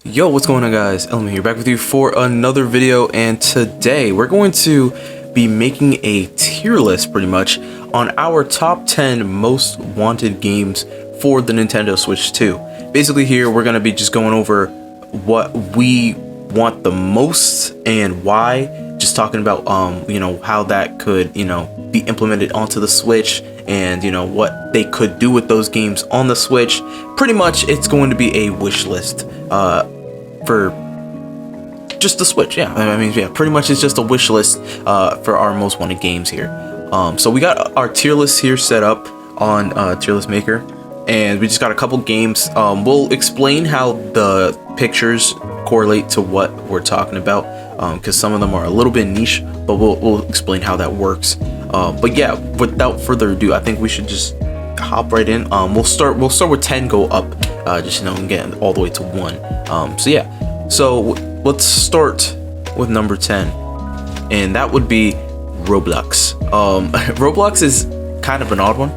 Yo, what's going on, guys? Element here, back with you for another video, and today we're going to be making a tier list pretty much on our top 10 most wanted games for the Nintendo Switch 2. Basically here we're going to be just going over what we want the most and why, just talking about how that could be implemented onto the Switch, and what they could do with those games on the Switch. Pretty much it's going to be a wish list for just the Switch. Pretty much it's just a wish list for our most wanted games here. So we got our tier list here set up on tier list maker, and we just got a couple games. We'll explain how the pictures correlate to what we're talking about, because some of them are a little bit niche, but we'll explain how that works. But yeah, without further ado, I think we should just hop right in. We'll start with 10, go up, and get all the way to 1. So let's start with number 10, and that would be Roblox. Roblox is kind of an odd one.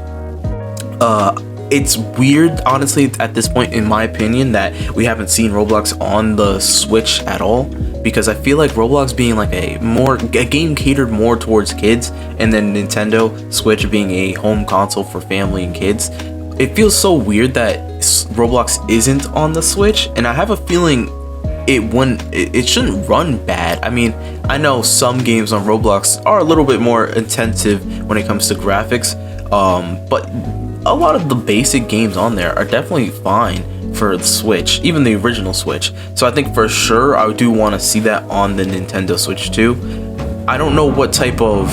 It's weird, honestly, at this point, in my opinion, that we haven't seen Roblox on the Switch at all, because I feel like Roblox being like a game catered more towards kids, and then Nintendo Switch being a home console for family and kids, it feels so weird that Roblox isn't on the Switch, and I have a feeling it shouldn't run bad. I mean, I know some games on Roblox are a little bit more intensive when it comes to graphics, but a lot of the basic games on there are definitely fine for the Switch, even the original Switch. So I think for sure I do want to see that on the Nintendo Switch 2. I don't know what type of...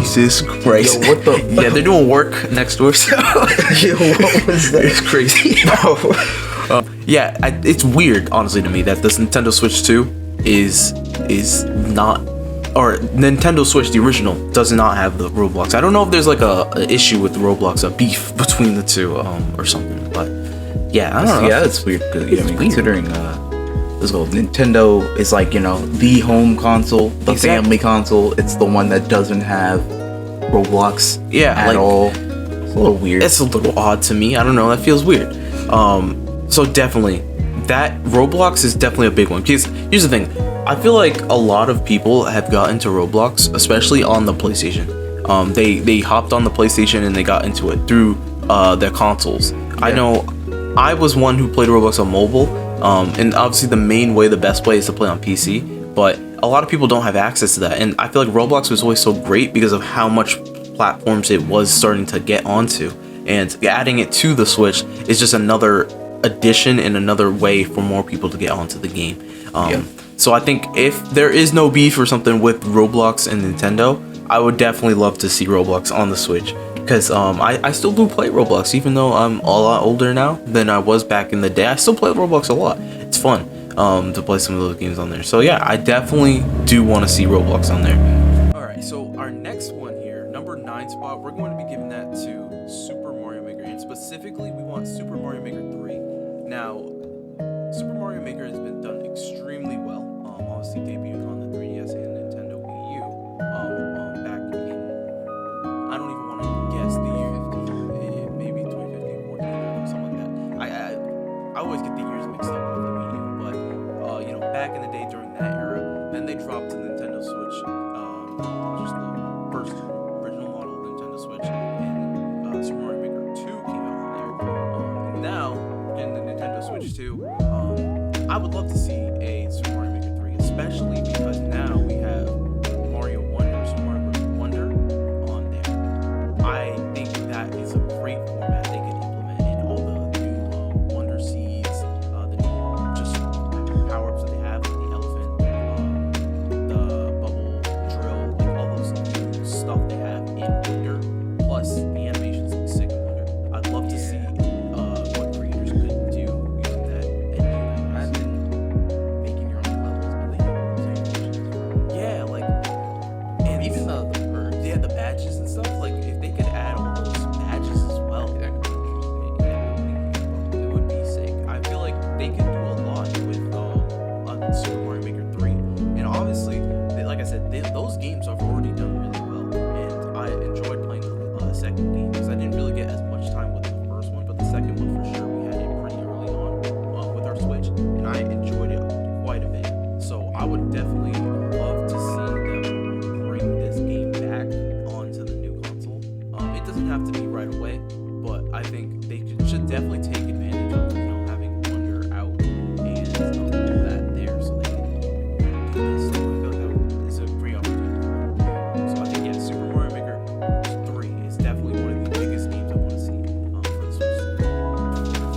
Jesus Christ. Yo, what the... Yeah, they're doing work next door. So. Yo, what was that? It's crazy. Yeah, it's weird, honestly, to me, that this Nintendo Switch 2 is not... Or Nintendo Switch, the original, does not have the Roblox. I don't know if there's like a issue with Roblox, a beef between the two, or something. But yeah, I don't know. Yeah, that's weird. Considering Nintendo is like the home console, the family console. It's the one that doesn't have Roblox. At all. It's a little weird. It's a little odd to me. I don't know. That feels weird. So definitely, that Roblox is definitely a big one. Because here's the thing. I feel like a lot of people have gotten into Roblox, especially on the PlayStation. They hopped on the PlayStation and they got into it through their consoles. Yeah. I know I was one who played Roblox on mobile, and obviously the best way is to play on PC, but a lot of people don't have access to that, and I feel like Roblox was always so great because of how much platforms it was starting to get onto, and adding it to the Switch is just another addition and another way for more people to get onto the game. So I think if there is no beef or something with Roblox and Nintendo, I would definitely love to see Roblox on the Switch, because I still do play Roblox, even though I'm a lot older now than I was back in the day. I still play Roblox a lot. It's fun to play some of those games on there. So yeah, I definitely do want to see Roblox on there. Alright, so our next one here, number 9 spot, we're going to be giving that to Super Mario Maker, and specifically we want Super Mario Maker 3. Now, Super Mario Maker has been done extremely well. Obviously debuted on the 3DS and Nintendo Wii U back in, I don't even want to guess the year, maybe 2015, 14, or something like that. I always get the years mixed up with the Wii U, but back in the day during that era, then they dropped the Nintendo Switch, just the first original model of Nintendo Switch, and Super Mario Maker 2 came out on there. And now, in the Nintendo Switch 2, I would love to see a Super Mario Maker 3, especially because now we have Mario Wonder, Super Mario Bros. Wonder on there. I think that is a great format they could implement in all the new Wonder Seeds, the new just power-ups that they have, like the elephant, the bubble drill, like all those new stuff they have in Wonder, plus the animations look sick in Wonder. I'd love to see what creators could do using that engine.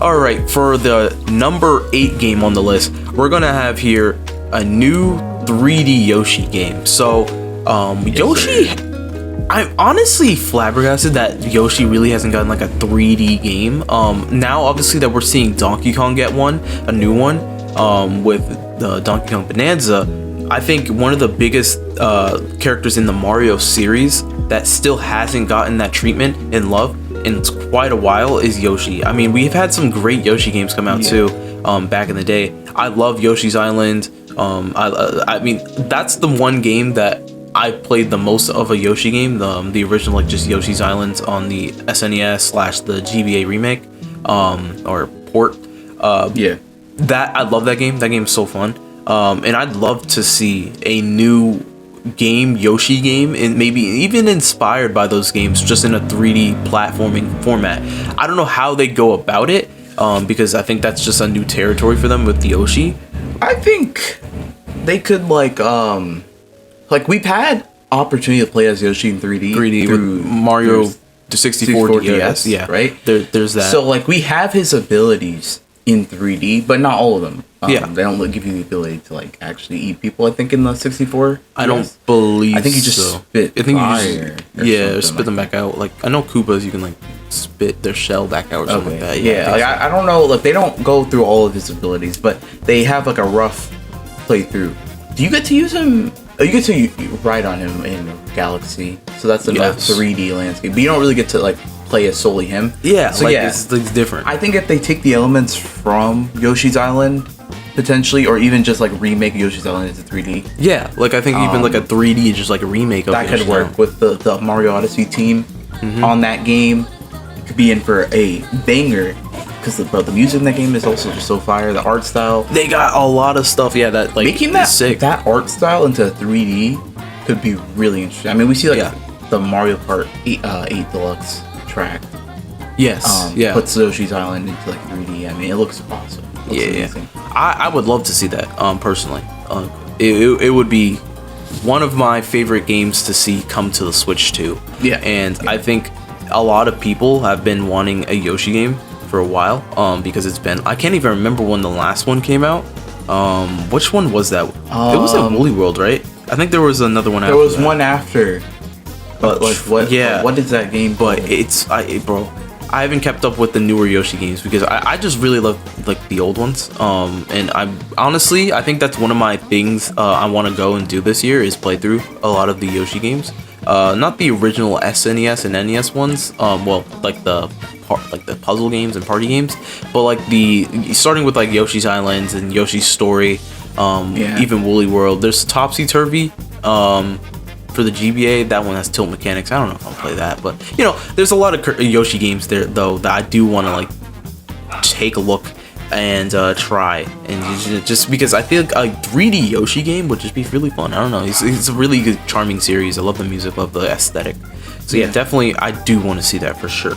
All right, for the number 8 game on the list, we're gonna have here a new 3D Yoshi game. So, Yoshi, I'm honestly flabbergasted that Yoshi really hasn't gotten like a 3D game. Now obviously that we're seeing Donkey Kong get one, a new one, with the Donkey Kong Bonanza. I think one of the biggest characters in the Mario series that still hasn't gotten that treatment and love in quite a while is Yoshi. I mean, we've had some great Yoshi games come out too, back in the day. I love Yoshi's Island. I mean, that's the one game that I played the most of a Yoshi game, the original, like just Yoshi's Island on the SNES / the GBA remake, or port. That I love that game. That game's so fun. And I'd love to see a new game, Yoshi game, and maybe even inspired by those games, just in a 3D platforming format. I don't know how they go about it, because I think that's just a new territory for them with the Yoshi. I think they could like we've had opportunity to play as Yoshi in 3D with Mario the 64 DS. Yeah, right. There's that. So like we have his abilities in 3D, but not all of them. They don't give you the ability to like actually eat people. I think in the 64. I don't believe. I think you just spit. I think fire. Or spit them back out. Like I know Koopas, you can like spit their shell back out or something like that. Yeah, like, I don't know. Like they don't go through all of his abilities, but they have like a rough playthrough. Do you get to use him? You get to ride on him in Galaxy, so that's another 3D landscape. But you don't really get to like play as solely him. Yeah, so like, it's different. I think if they take the elements from Yoshi's Island, potentially, or even just like remake Yoshi's Island into 3D. Yeah, like I think even like a 3D, just like a remake of that could work with the Mario Odyssey team on that game. It could be in for a banger. Because the music in that game is also just so fire. The art style, they got a lot of stuff. Yeah, that like making that sick. That art style into 3D could be really interesting. I mean, we see like the Mario Kart 8 Deluxe track. Yes, puts Yoshi's Island into like 3D. I mean, it looks awesome. It looks amazing. I would love to see that. Personally, it would be one of my favorite games to see come to the Switch too. I think a lot of people have been wanting a Yoshi game for a while, because it's been, I can't even remember when the last one came out. Which one was that? It was at Woolly World, right? I think there was another one after. There was one after. But like what? Yeah. What is that game? But bro, I haven't kept up with the newer Yoshi games because I just really love like the old ones. And I think that's one of my things I want to go and do this year is play through a lot of the Yoshi games. Not the original SNES and NES ones. Well, like the puzzle games and party games, but like starting with like Yoshi's Islands and Yoshi's Story, even Woolly World. There's Topsy Turvy for the GBA. That one has tilt mechanics. I don't know if I'll play that, but you know, there's a lot of Yoshi games there though that I do want to like take a look and try, and just because I feel like a 3D Yoshi game would just be really fun. I don't know, it's a really good, charming series. I love the music, love the aesthetic. So yeah, definitely I do want to see that for sure.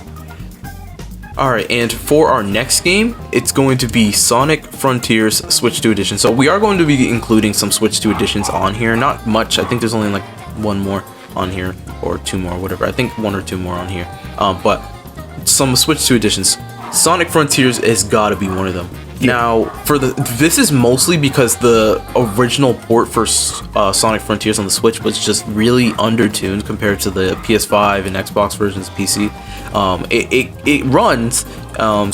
Alright, and for our next game, it's going to be Sonic Frontiers Switch 2 Edition. So we are going to be including some Switch 2 editions on here. Not much. I think there's only like one more on here, or two more, whatever. I think one or two more on here. But some Switch 2 editions. Sonic Frontiers has got to be one of them. Now, this is mostly because the original port for Sonic Frontiers on the Switch was just really undertuned compared to the PS5 and Xbox versions of PC. It runs,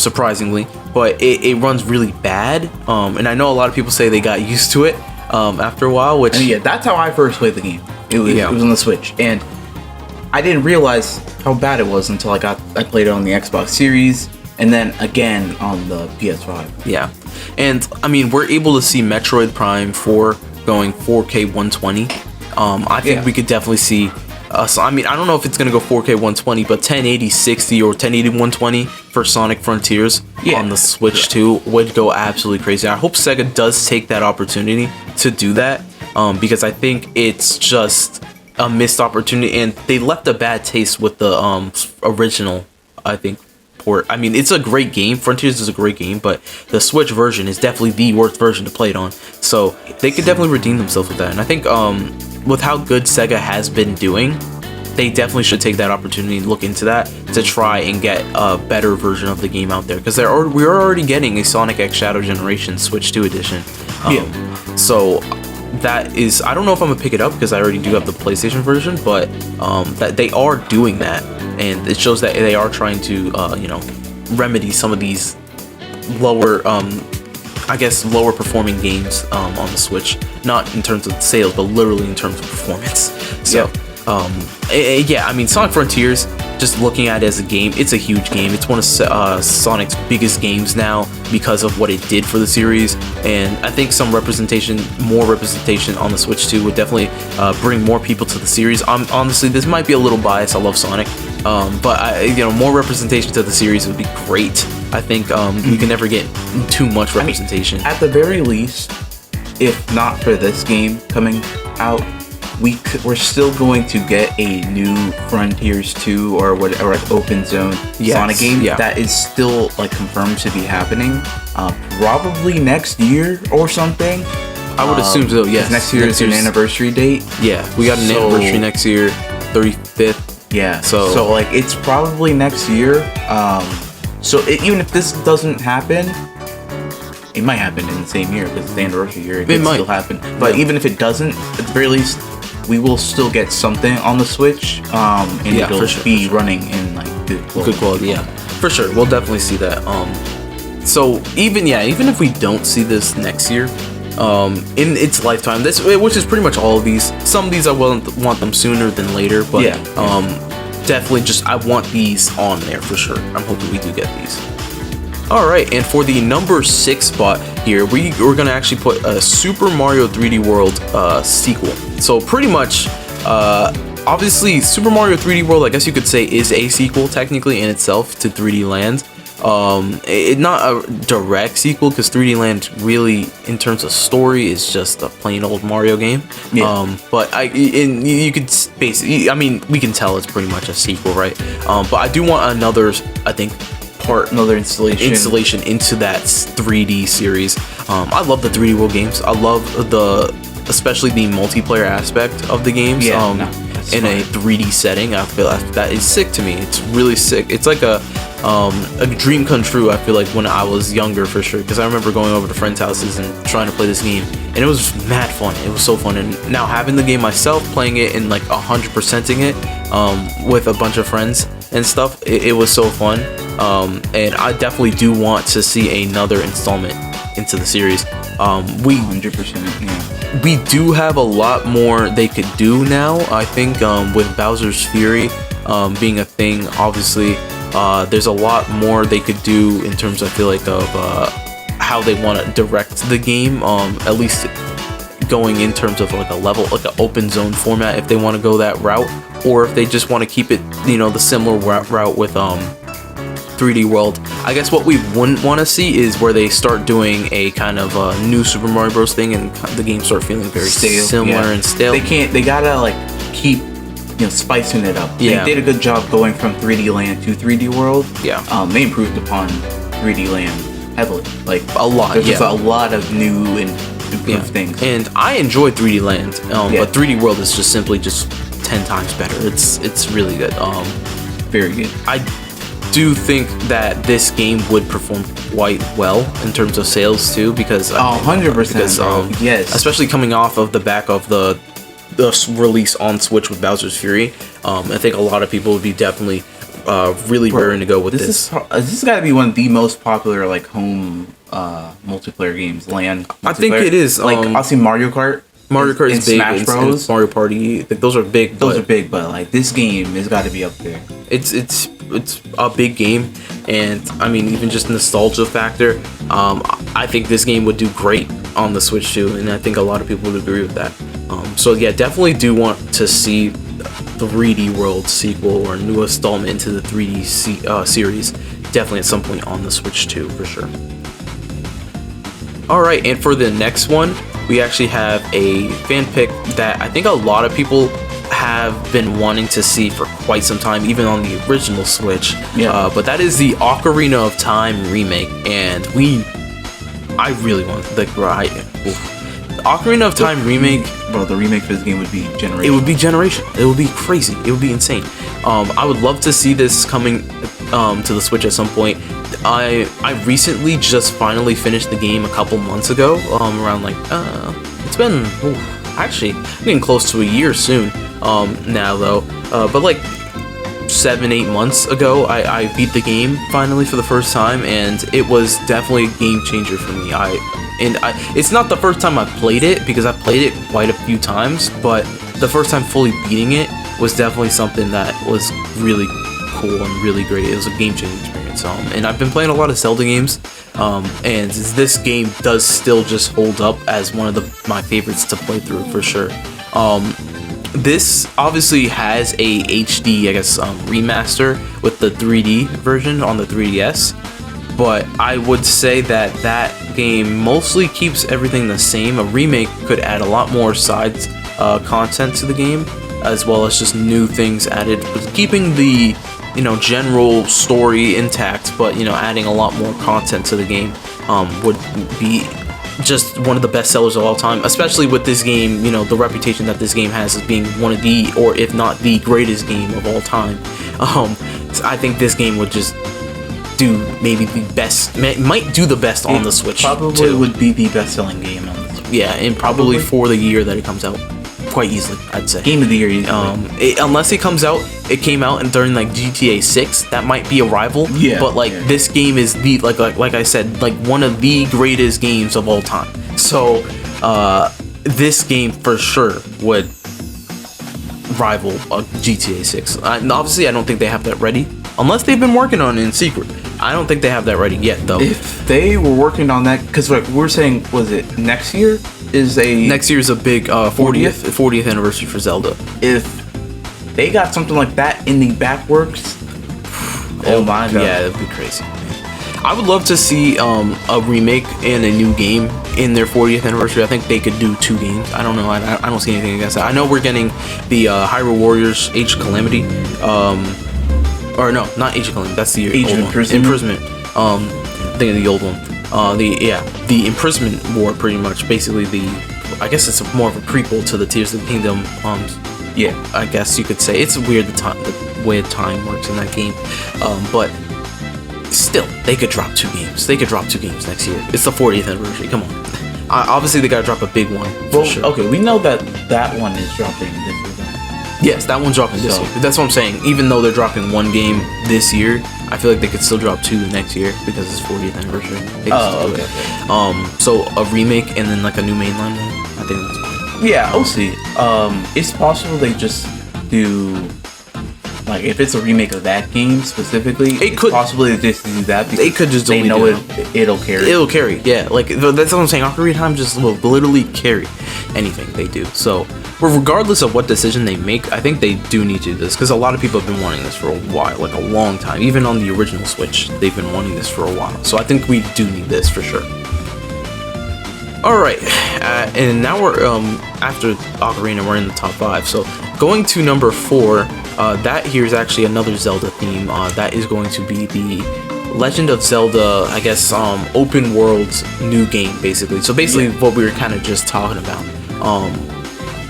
surprisingly, but it runs really bad. And I know a lot of people say they got used to it after a while, which... And that's how I first played the game. It was on the Switch, and I didn't realize how bad it was until I played it on the Xbox Series, and then again on the PS5. Yeah, and I mean, we're able to see Metroid Prime 4 going 4K 120. I think we could definitely see. I mean, I don't know if it's gonna go 4K 120, but 1080 60 or 1080 120 for Sonic Frontiers on the Switch 2 would go absolutely crazy. I hope Sega does take that opportunity to do that, because I think it's just a missed opportunity, and they left a bad taste with the original, I think, port. I mean, it's a great game. Frontiers is a great game, but the Switch version is definitely the worst version to play it on. So they could definitely redeem themselves with that. And I think with how good Sega has been doing, they definitely should take that opportunity and look into that to try and get a better version of the game out there, because we're already getting a Sonic X Shadow Generation Switch 2 edition. So that is, I don't know if I'm gonna pick it up because I already do have the PlayStation version, but that they are doing that, and it shows that they are trying to remedy some of these lower lower performing games on the Switch, not in terms of sales, but literally in terms of performance. So I mean, Sonic Frontiers, just looking at it as a game, it's a huge game. It's one of Sonic's biggest games now because of what it did for the series, and I think more representation on the Switch 2 would definitely bring more people to the series. Honestly, this might be a little biased. I love Sonic, but more representation to the series would be great. I think we can never get too much representation. I mean, at the very least, if not for this game coming out, we're still going to get a new Frontiers 2 or Open Zone Sonic game that is still like confirmed to be happening, probably next year or something. I would assume so. Yes, next year is an anniversary date. Yeah, we got an anniversary next year, 35th. Yeah. So like it's probably next year. Even if this doesn't happen, it might happen in the same year because it's the anniversary year. It might still happen. But even if it doesn't, at the very least, we will still get something on the Switch, and it'll be running in like good quality. Yeah, for sure. We'll definitely see that. So even if we don't see this next year, in its lifetime, which is pretty much all of these. Some of these I want them sooner than later, but definitely I want these on there for sure. I'm hoping we do get these. Alright, and for the number 6 spot here, we're gonna actually put a Super Mario 3D World sequel. So pretty much, obviously Super Mario 3D World, I guess you could say, is a sequel technically in itself to 3D Land. It's not a direct sequel because 3D Land really, in terms of story, is just a plain old Mario game. But you could basically, I mean, we can tell it's pretty much a sequel, right? But I do want another installation into that 3D series. I love the 3D World games. I love especially the multiplayer aspect of the games. In a 3D setting, I feel that is sick to me. It's really sick. It's like a dream come true. I feel like when I was younger, for sure, because I remember going over to friends' houses and trying to play this game, and it was mad fun. It was so fun, and now having the game myself, playing it and like 100%ing it with a bunch of friends and stuff, it was so fun. And I definitely do want to see another installment into the series. 100%. We do have a lot more they could do now. I think with Bowser's Fury being a thing, obviously, there's a lot more they could do in terms, I feel like, of how they want to direct the game. At least going in terms of like a level, like an open zone format, if they want to go that route, or if they just want to keep it, the similar route with 3D World. I guess what we wouldn't want to see is where they start doing a kind of new Super Mario Bros. Thing and the game start feeling very similar and stale. They gotta like keep spicing it up. They did a good job going from 3D Land to 3D World. They improved upon 3D Land heavily, like a lot. There's just a lot of new and improved things. And I enjoyed 3D Land, but 3D World is just simply 10 times better. It's really good. Very good. I do think that this game would perform quite well in terms of sales too, because 100%. Yes, especially coming off of the back of the release on Switch with Bowser's Fury. I think a lot of people would be definitely really raring to go with this. This has got to be one of the most popular like home multiplayer games. Land. I think it is. Like I'll see Mario Kart. Mario Kart is big. Smash Bros. Mario Party. Those are big. But like this game has got to be up there. It's a big game, and I mean, even just nostalgia factor, I think this game would do great on the Switch too, and I think a lot of people would agree with that. So yeah, definitely do want to see 3D World sequel or a new installment into the 3D series, definitely at some point on the Switch too, for sure. Alright, and for the next one, we actually have a fan pick that I think a lot of people have been wanting to see for quite some time, even on the original Switch. But that is the Ocarina of Time remake, and I really want Ocarina of Time remake. Bro, the remake for this game would be generational. It would be generational. It would be crazy. It would be insane. I would love to see this coming to the Switch at some point. I recently just finally finished the game a couple months ago. Around like it's been actually getting close to a year soon. Now though, but like 7-8 months ago, I beat the game finally for the first time, and it was definitely a game changer for me. It's not the first time I've played it, because I've played it quite a few times, but the first time fully beating it was definitely something that was really cool and really great. It was a game-changing experience. And I've been playing a lot of Zelda games, and this game does still just hold up as one of my favorites to play through for sure. This obviously has a HD, I guess, remaster with the 3D version on the 3DS, but I would say that game mostly keeps everything the same. A remake could add a lot more side content to the game, as well as just new things added, keeping the general story intact, but adding a lot more content to the game would be just one of the best sellers of all time, especially with this game, the reputation that this game has as being one of the, or if not the greatest game of all time. So I think this game would just do maybe the best, might do the best on the Switch. Probably too. Would be the best-selling game on the Switch. Yeah, and probably for the year that it comes out. Quite easily, I'd say. Game of the year, easily. Unless it came out during like GTA 6, that might be a rival. Yeah. But this game is the like I said, like one of the greatest games of all time. So this game for sure would rival GTA 6. Obviously, I don't think they have that ready, unless they've been working on it in secret. I don't think they have that ready yet, though. If they were working on that, because like we're saying, was it next year? Next year is a big 40th anniversary for Zelda. If they got something like that in the back works, oh my god, yeah, that'd be crazy. I would love to see a remake and a new game in their 40th anniversary. I think they could do 2 games. I don't know. I don't see anything against that. I know we're getting the Hyrule Warriors Age of Calamity. Or no, not Age of Calamity. That's the Age of Imprisonment. Think of the old one. The Imprisonment War, pretty much. Basically, I guess it's more of a prequel to the Tears of the Kingdom. Yeah, I guess you could say it's weird the way time works in that game. But still, they could drop 2 games. They could drop 2 games next year. It's the 40th anniversary. Come on. Obviously, they gotta drop a big one. For sure. Okay, we know that one is dropping this year. Yes, that one's dropping this year. That's what I'm saying. Even though they're dropping 1 game this year, I feel like they could still drop 2 the next year because it's 40th anniversary. Okay. So a remake and then like a new mainline one. I think that's fine. Yeah, I'll see. It's possible they just do, like, if it's a remake of that game specifically, it could possibly just do that. They could just they know it'll carry. It'll carry. Yeah, like that's what I'm saying. Ocarina of Time just will literally carry anything they do. So, regardless of what decision they make, I think they do need to do this because a lot of people have been wanting this for a while, like a long time. Even on the original Switch, they've been wanting this for a while. So I think we do need this for sure. All right, and now we're after Ocarina, we're in the top 5. So going to number 4, that here is actually another Zelda theme. That is going to be the Legend of Zelda, I guess, open world new game, basically. So basically, what we were kind of just talking about.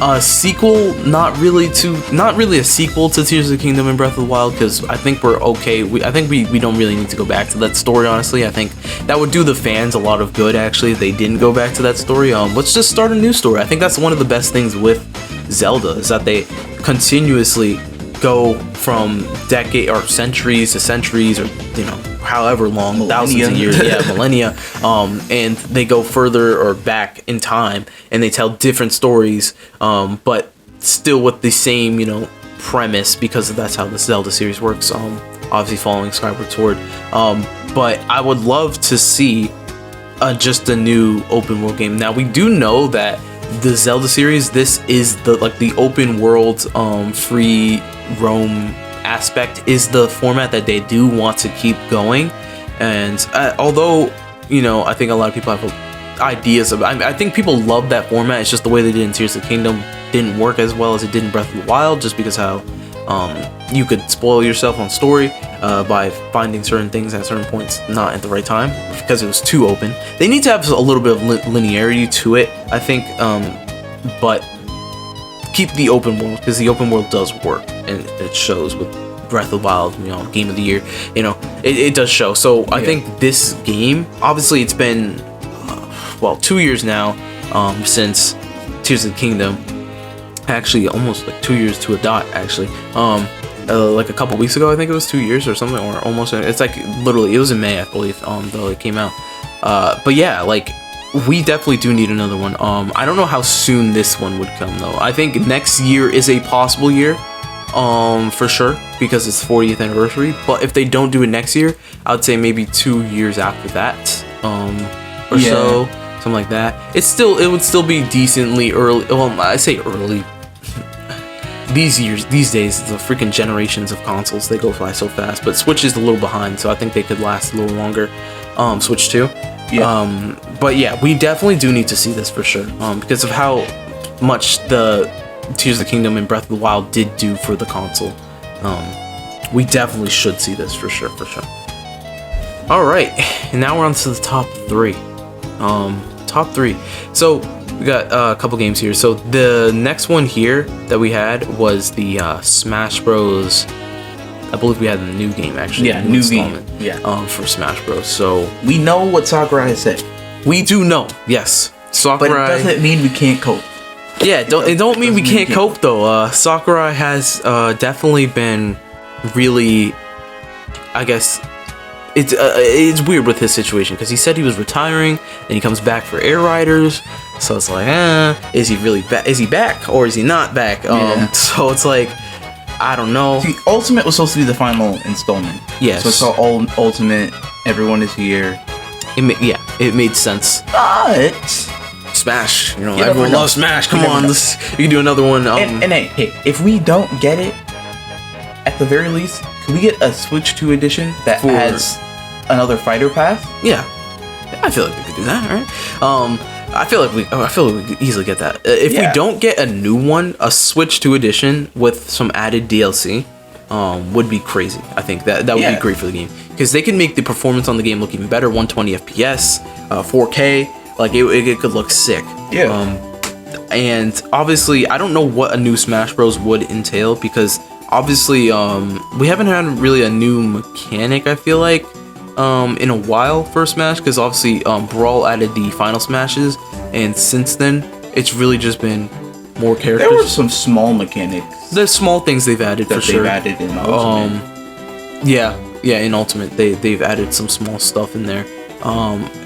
A sequel, not really a sequel to Tears of the Kingdom and Breath of the Wild, because I think we're okay. I think we don't really need to go back to that story, honestly. I think that would do the fans a lot of good, actually, if they didn't go back to that story. Let's just start a new story. I think that's one of the best things with Zelda, is that they continuously go from decade or centuries to centuries, or however long, thousands of years, millennia, and they go further or back in time, and they tell different stories, but still with the same premise, because that's how the Zelda series works, obviously following Skyward Sword. But I would love to see just a new open world game. Now, we do know that the Zelda series, this is the open world free roam aspect is the format that they do want to keep going. And although I think a lot of people have ideas of, I think people love that format. It's just the way they did in Tears of the Kingdom didn't work as well as it did in Breath of the Wild, just because how You could spoil yourself on story by finding certain things at certain points not at the right time because it was too open. They need to have a little bit of linearity to it, I think, but keep the open world because the open world does work and it shows with Breath of the Wild, game of the year, it does show. So I think this game, obviously it's been 2 years now since Tears of the Kingdom. Actually, almost like 2 years to a dot. Actually, like a couple weeks ago, I think it was 2 years or something, or almost. It's like literally, it was in May, I believe. Though it came out. But yeah, like we definitely do need another one. I don't know how soon this one would come though. I think next year is a possible year. For sure, because it's 40th anniversary. But if they don't do it next year, I would say maybe 2 years after that, or so, something like that. It would still be decently early. Well, I say early. These days, the freaking generations of consoles, they go by so fast. But Switch is a little behind, so I think they could last a little longer. Switch 2. Yeah. But yeah, we definitely do need to see this for sure. Because of how much the Tears of the Kingdom and Breath of the Wild did do for the console. We definitely should see this for sure. All right, and now we're on to the top 3. Top 3. So we got a couple games here. So the next one here that we had was the Smash Bros. I believe we had a new game actually. Yeah, new game. Yeah. For Smash Bros. So we know what Sakurai has said. We do know, yes. Sakurai. But it doesn't mean we can't cope. Yeah, it don't mean we can't cope though. Sakurai has definitely been really, I guess, it's weird with his situation because he said he was retiring and he comes back for Air Riders, so it's like, is he really back? Is he back or is he not back? So it's like, I don't know. See, Ultimate was supposed to be the final installment. Yes. So it's all Ultimate. Everyone is here. It made sense. But Smash, everyone loves Smash. Come on, you can do another one. And hey, if we don't get it, at the very least, can we get a Switch 2 edition that has another fighter pass? Yeah, I feel like we could do that, right? I feel like we could easily get that. If we don't get a new one, a Switch 2 edition with some added DLC, would be crazy. I think that would be great for the game because they can make the performance on the game look even better. 120 FPS, 4K. Like it could look sick. Yeah. And obviously, I don't know what a new Smash Bros would entail because obviously, we haven't had really a new mechanic. I feel like, in a while for Smash because obviously, Brawl added the final Smashes, and since then, it's really just been more characters. There were some small mechanics. There's small things they've added for sure. They've added in Ultimate. Yeah, in Ultimate, they've added some small stuff in there.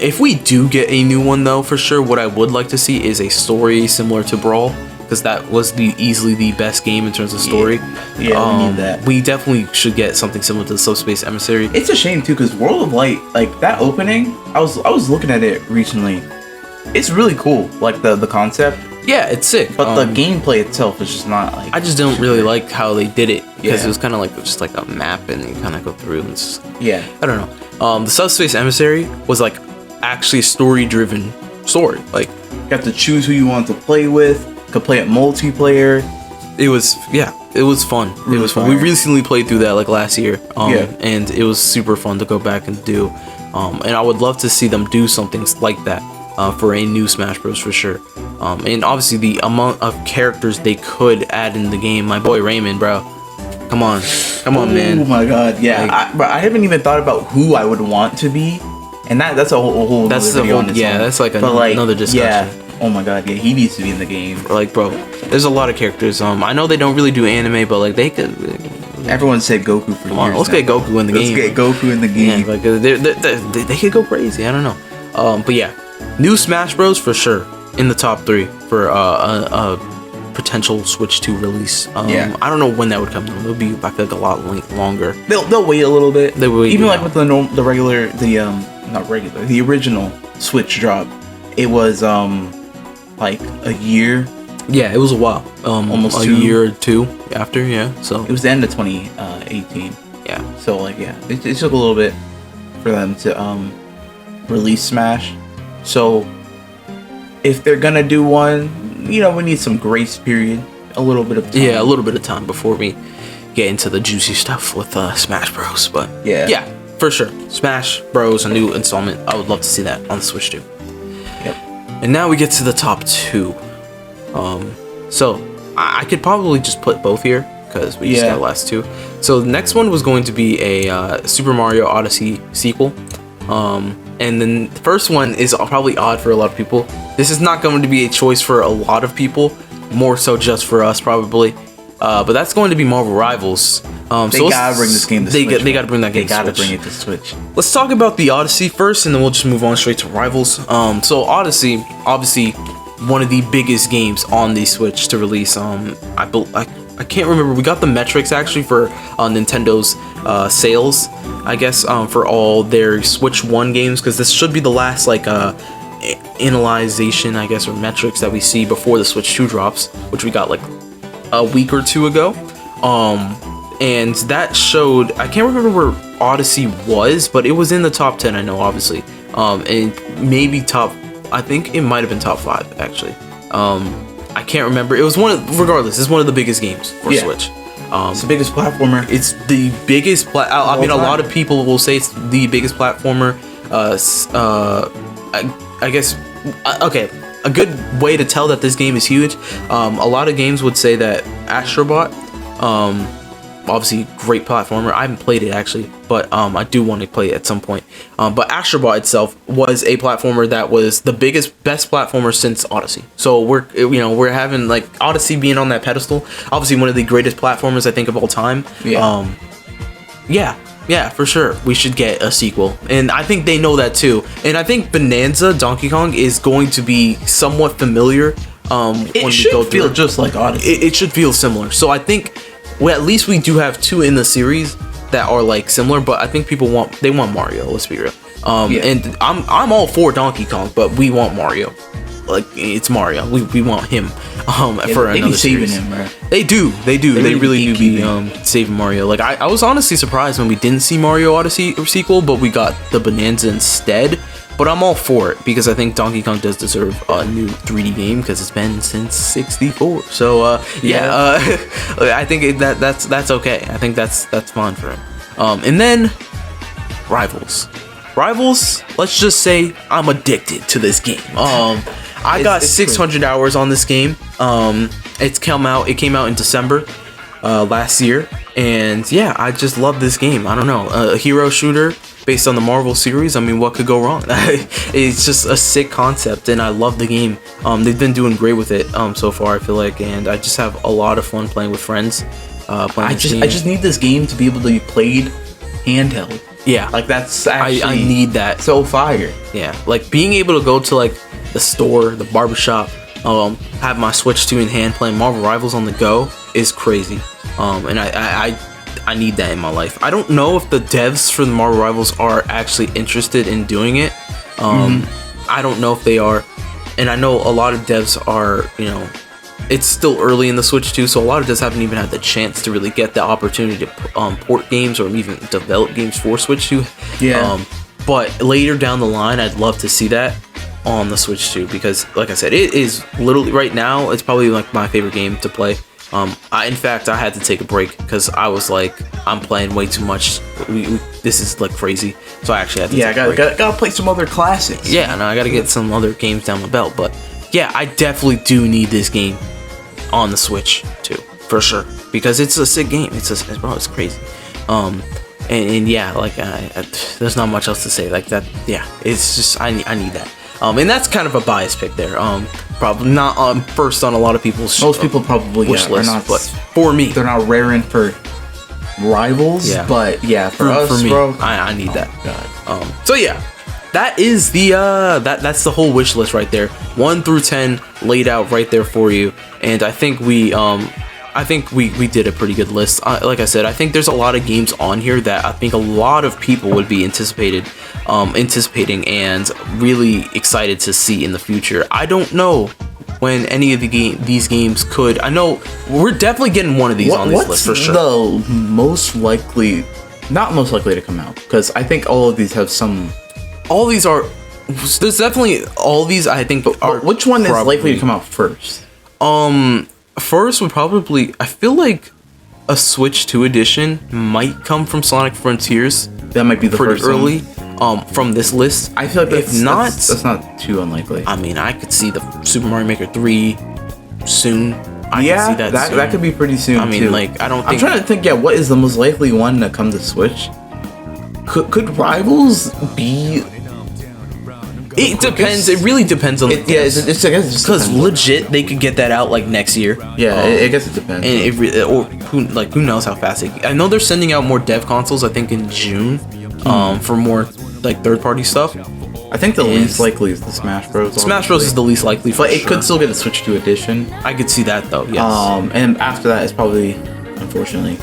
If we do get a new one though, for sure, what I would like to see is a story similar to Brawl, because that was easily the best game in terms of story. Yeah, we need that. We definitely should get something similar to the Subspace Emissary. It's a shame too, because World of Light, like that opening, I was looking at it recently. It's really cool, like the concept. Yeah, it's sick. But the gameplay itself is just not like. I just don't really like how they did it because it was kind of like just like a map and you kind of go through and it's just, I don't know. The Subspace Emissary was like actually story-driven story. Like you got to choose who you want to play with. Could play it multiplayer. It was fun. Really it was fun. We recently played through that like last year. And it was super fun to go back and do. And I would love to see them do something like that for a new Smash Bros. For sure. And obviously the amount of characters they could add in the game. My boy Raymond, bro. Come on, man. Oh my god, yeah. But I haven't even thought about who I would want to be, and that's a whole. That's the whole. Yeah, that's like another discussion. Yeah. Oh my god, yeah. He needs to be in the game. Like, bro, there's a lot of characters. I know they don't really do anime, but like they could. Everyone said Goku for years. Let's get Goku in the game. Let's get Goku in the game. Yeah, like they could go crazy. I don't know. But yeah, new Smash Bros. For sure in the top 3 for a potential Switch 2 release. I don't know when that would come though. It'll be I feel like a lot longer. They'll wait a little bit. They wait, even like with the original Switch drop. It was like a year. Yeah, it was a while. Almost a year or 2 after. Yeah, so it was the end of 2018. Yeah. So like it took a little bit for them to release Smash. So if they're gonna do one, we need some grace period, a little bit of time. Yeah, a little bit of time before we get into the juicy stuff with Smash Bros. But Yeah. for sure, Smash Bros. A new installment. I would love to see that on the Switch too. Yep. And now we get to the top 2. So I could probably just put both here because we just got the last 2. So the next one was going to be a Super Mario Odyssey sequel. And then the first one is probably odd for a lot of people. This is not going to be a choice for a lot of people, more so just for us probably. But that's going to be Marvel Rivals. They gotta bring this game to Switch. They gotta bring that game to Switch. They gotta bring it to Switch. Let's talk about the Odyssey first, and then we'll just move on straight to Rivals. So Odyssey, obviously, one of the biggest games on the Switch to release. I can't remember. We got the metrics actually for Nintendo's sales, I guess, for all their Switch 1 games, because this should be the last analyzation, I guess, or metrics that we see before the Switch 2 drops, which we got like a week or 2 ago. And that showed, I can't remember where Odyssey was, but it was in the top 10, I know, obviously. And maybe I think it might have been top 5 actually. I can't remember. It was regardless, it's one of the biggest games for Switch. It's the biggest platformer. It's the biggest. I mean, a lot of people will say it's the biggest platformer. I guess. Okay, a good way to tell that this game is huge. A lot of games would say that Astrobot. Obviously, great platformer. I haven't played it actually, but I do want to play it at some point. But Astrobot itself was a platformer that was the best platformer since Odyssey. So we're having like Odyssey being on that pedestal. Obviously, one of the greatest platformers I think of all time. Yeah, for sure. We should get a sequel, and I think they know that too. And I think Bonanza Donkey Kong is going to be somewhat familiar. It should feel just like Odyssey. It should feel similar. So I think. Well, at least we do have 2 in the series that are like similar, but I think people want Mario. Let's be real. And I'm all for Donkey Kong, but we want Mario. Like it's Mario. We want him. For another series. Him, right? They do. They really do be saving Mario. Like I was honestly surprised when we didn't see Mario Odyssey sequel, but we got the Bonanza instead. But I'm all for it because I think Donkey Kong does deserve a new 3D game because it's been since '64. So I think that's okay. I think that's fine for him. And then Rivals. Let's just say I'm addicted to this game. I got 600 hours on this game. It came out in December last year, and yeah, I just love this game. I don't know, a hero shooter based on the Marvel series. I mean, what could go wrong? It's just a sick concept, and I love the game. They've been doing great with it so far, I feel like, and I just have a lot of fun playing with friends. I just need this game to be able to be played handheld. Yeah, like that's actually I need that. So fire. Yeah, like being able to go to like the store, the barbershop, have my Switch 2 in hand, playing Marvel Rivals on the go is crazy. And I need that in my life. I don't know if the devs for the Marvel Rivals are actually interested in doing it. I don't know if they are, and I know a lot of devs are. It's still early in the Switch 2, so a lot of devs haven't even had the chance to really get the opportunity to port games or even develop games for Switch 2. Yeah. But later down the line, I'd love to see that on the Switch 2 because, like I said, it is literally right now. It's probably like my favorite game to play. In fact, I had to take a break because I was like, I'm playing way too much. This is like crazy. So I actually had to take a break. Gotta play some other classics. Yeah, no, I gotta get some other games down my belt. But yeah, I definitely do need this game on the Switch too, for sure, because it's a sick game. It's crazy. And yeah, like there's not much else to say. Like that, yeah, it's just I need that. And that's kind of a biased pick there. Probably not first on a lot of people's. Most people probably wish list, not, but for me, they're not raring for Rivals. Yeah. But yeah, for us, for me, bro, I need that. God. So yeah, that is the that's the whole wish list right there. 1 through 10 laid out right there for you, and I think we did a pretty good list. Like I said, I think there's a lot of games on here that I think a lot of people would be anticipating and really excited to see in the future. I don't know when any of these games could. I know we're definitely getting one of these on this list for sure. What's the most likely, not most likely to come out? Because I think all of these have some. All these are. There's definitely all these. I think. Are which one is likely to come out first? First would probably. I feel like a Switch 2 edition might come from Sonic Frontiers. That might be the pretty first early. one. From this list. I feel like that's not too unlikely. I mean, I could see the Super Mario Maker 3 soon. I yeah, could see that soon. that could be pretty soon. I mean, too. like, I don't think. I'm trying to think. Yeah, what is the most likely one to come to Switch? Could Rivals be? It depends. It really depends on. I guess it just because depends. Legit, they could get that out like next year. Yeah, I guess it depends. And or who knows how fast they. I know they're sending out more dev consoles. I think in June, for more like third-party stuff. I think the least likely is the Smash Bros. Smash Bros is the least likely, but it could still get a Switch 2 edition. I could see that though. Yes. And after that is probably, unfortunately,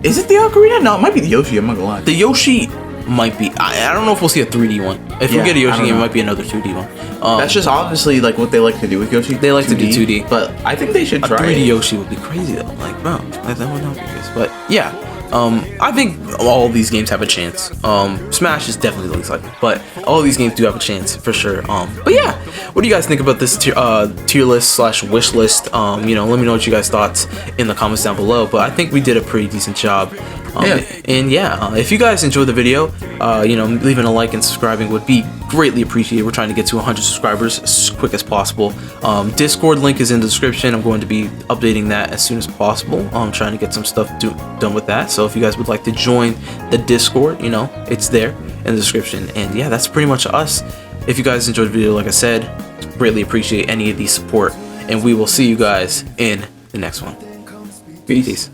is it the Ocarina? No, it might be the Yoshi. I'm not gonna lie. The Yoshi might be. I don't know if we'll see a 3D one. If we get a Yoshi game, it might be another 2D one. That's just obviously like what they like to do with Yoshi. They like to do 2D, but I think they should try. A 3D Yoshi would be crazy though. Like, wow, that would not be crazy. But yeah, I think all of these games have a chance. Smash is definitely the least likely, but all of these games do have a chance for sure. But yeah, what do you guys think about this tier list / wish list? Let me know what you guys thoughts in the comments down below. But I think we did a pretty decent job. And yeah, if you guys enjoyed the video, leaving a like and subscribing would be greatly appreciated. We're trying to get to 100 subscribers as quick as possible. Discord link is in the description. I'm going to be updating that as soon as possible. I'm trying to get some stuff done with that. So if you guys would like to join the Discord, it's there in the description. And yeah, that's pretty much us. If you guys enjoyed the video, like I said, greatly appreciate any of the support. And we will see you guys in the next one. Peace.